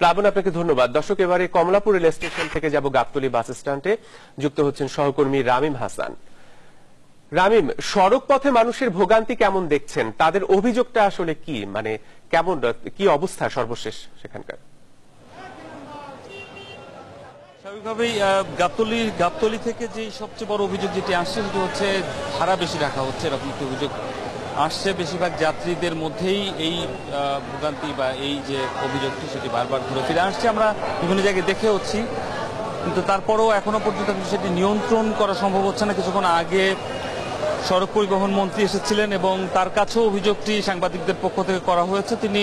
প্লাবন, আপনাকে ধন্যবাদ। দর্শক, এবারে কমলাপুর রেল স্টেশন থেকে যাব গাবতলী বাস স্ট্যান্ডে। যুক্ত হচ্ছেন সহকর্মী রামিম হাসান। রামিম, সড়ক পথে মানুষের ভোগান্তি কেমন দেখছেন? তাদের অভিযোগটা আসলে কি, মানে কেমন, কি অবস্থা সর্বশেষ সেখানকার? স্বাভাবিকভাবেই গাবতলী থেকে যে সবচেয়ে বড় অভিযোগ যেটি আসছে সেটি হচ্ছে ভাড়া বেশি রাখা হচ্ছে, এরকম একটি অভিযোগ আসছে। বেশিরভাগ যাত্রীদের মধ্যেই এই ভোগান্তি বা এই যে অভিযোগটি সেটি বারবার ঘুরে ফিরে আসছে। আমরা বিভিন্ন জায়গায় দেখে হচ্ছি, কিন্তু তারপরেও এখনো পর্যন্ত সেটি নিয়ন্ত্রণ করা সম্ভব হচ্ছে না। কিছুক্ষণ আগে সড়ক পরিবহন মন্ত্রী এসেছিলেন এবং তার কাছেও অভিযোগটি সাংবাদিকদের পক্ষ থেকে করা হয়েছে। তিনি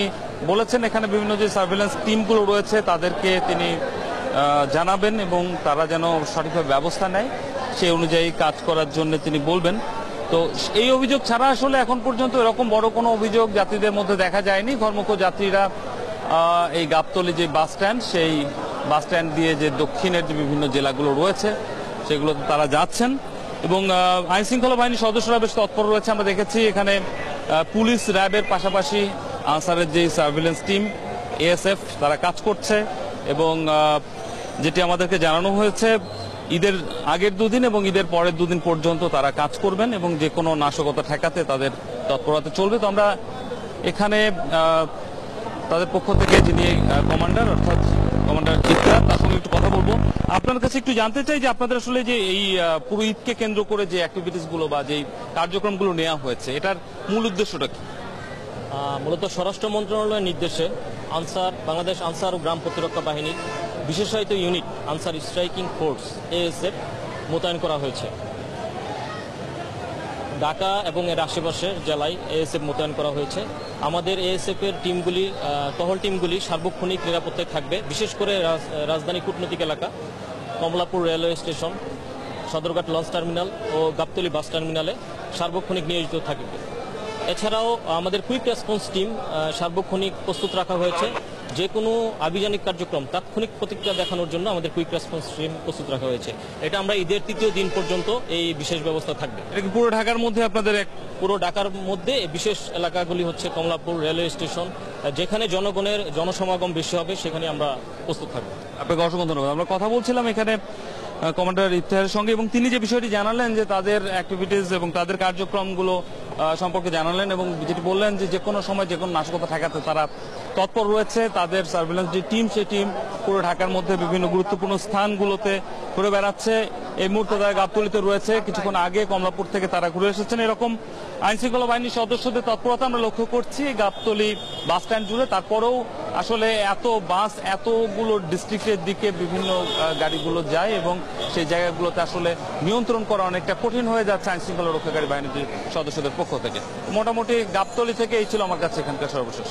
বলেছেন এখানে বিভিন্ন যে সার্ভেলেন্স টিমগুলো রয়েছে তাদেরকে তিনি জানাবেন এবং তারা যেন সঠিকভাবে ব্যবস্থা নেয়, সেই অনুযায়ী কাজ করার জন্য তিনি বলবেন। তো এই অভিযোগ ছাড়া আসলে এখন পর্যন্ত এরকম বড় কোনো অভিযোগ যাত্রীদের মধ্যে দেখা যায়নি। ঘরমুখ যাত্রীরা এই গাবতলী যে বাস স্ট্যান্ড, সেই বাস স্ট্যান্ড দিয়ে যে দক্ষিণের যে বিভিন্ন জেলাগুলো রয়েছে সেগুলোতে তারা যাচ্ছেন এবং আইন শৃঙ্খলা বাহিনীর সদস্যরা বেশ তৎপর রয়েছে। আমরা দেখেছি এখানে পুলিশ, র্যাবের পাশাপাশি আনসারের যে সার্ভেলেন্স টিম, এএসএফ, তারা কাজ করছে এবং যেটি আমাদেরকে জানানো হয়েছে ঈদের আগের দুদিন এবং ঈদের পরের দুদিন পর্যন্ত তারা কাজ করবেন এবং যে কোনো নাশকতা ঠেকাতে তাদের তৎপরতা চলবে। তো আমরা এখানে তাদের পক্ষ থেকে যিনি কমান্ডার, অর্থাৎ কমান্ডার ইকরার, তার সঙ্গে একটু কথা বলবো। আপনার কাছে একটু জানতে চাই যে আপনাদের আসলে যে এই পুরো ঈদকে কেন্দ্র করে যে অ্যাক্টিভিটিস গুলো বা যে কার্যক্রমগুলো নেওয়া হয়েছে, এটার মূল উদ্দেশ্যটা কি? মূলত স্বরাষ্ট্র মন্ত্রণালয়ের নির্দেশে বাংলাদেশ আনসার ও গ্রাম প্রতিরক্ষা বাহিনীর বিশেষায়িত unit answer striking force ASF মোতায়েন করা হয়েছে। ঢাকা এবং এর আশেপাশের জেলায় এএসএফ মোতায়েন করা হয়েছে। আমাদের এএসএফ এর টিমগুলি, টহল টিমগুলি সার্বক্ষণিক নিরাপত্তায় থাকবে। বিশেষ করে রাজধানী কূটনৈতিক এলাকা, Kamalapur railway station, Sadarghat launch terminal ও গাবতলী বাস টার্মিনালে সার্বক্ষণিক নিয়োজিত থাকবে। এছাড়াও আমাদের কুইক রেসপন্স টিম সার্বক্ষণিক প্রস্তুত রাখা হয়েছে। যে কোনো আভিযানিক কার্যক্রম তাৎক্ষণিক প্রতিক্রিয়া দেখানোর জন্য আমাদের কুইক রেসপন্স টিম প্রস্তুত রাখা হয়েছে। এটা আমরা ঈদের তৃতীয় দিন পর্যন্ত এই বিশেষ ব্যবস্থা থাকবে। এটা কি পুরো ঢাকার মধ্যে আপনাদের? পুরো ঢাকার মধ্যে বিশেষ এলাকাগুলি হচ্ছে কমলাপুর রেলওয়ে স্টেশন, যেখানে জনগণের জনসমাগম বেশি হবে সেখানে আমরা প্রস্তুত থাকবো। আপনাকে অসংখ্য ধন্যবাদ। আমরা কথা বলছিলাম এখানে কমান্ডার ইফতেখারের সঙ্গে এবং তিনি যে বিষয়টি জানালেন যে তাদের অ্যাক্টিভিটিস এবং তাদের কার্যক্রমগুলো সম্পর্কে জানালেন এবং যেটি বললেন যে কোনো সময় যে কোনো নাশকতা ঠেকাতে তারা তৎপর রয়েছে। তাদের সার্ভেলেন্স যে টিম, সেই টিম পুরো ঢাকার মধ্যে বিভিন্ন গুরুত্বপূর্ণ স্থানগুলোতে ঘুরে বেড়াচ্ছে। এই মুহূর্তে তারা গাবতলীতে রয়েছে, কিছুক্ষণ আগে কমলাপুর থেকে তারা ঘুরে এসেছেন। এরকম আইন শৃঙ্খলা বাহিনীর সদস্যদের তৎপরতা আমরা লক্ষ্য করছি গাবতলী বাস স্ট্যান্ড জুড়ে। তারপরেও আসলে এত বাস এতগুলো ডিস্ট্রিক্টের দিকে বিভিন্ন গাড়িগুলো যায় এবং সেই জায়গাগুলোতে আসলে নিয়ন্ত্রণ করা অনেকটা কঠিন হয়ে যাচ্ছে আইন শৃঙ্খলা রক্ষাকারী বাহিনীর সদস্যদের পক্ষ থেকে। মোটামুটি গাবতলী থেকে এই ছিল আমার কাছে এখানকার সর্বশেষ।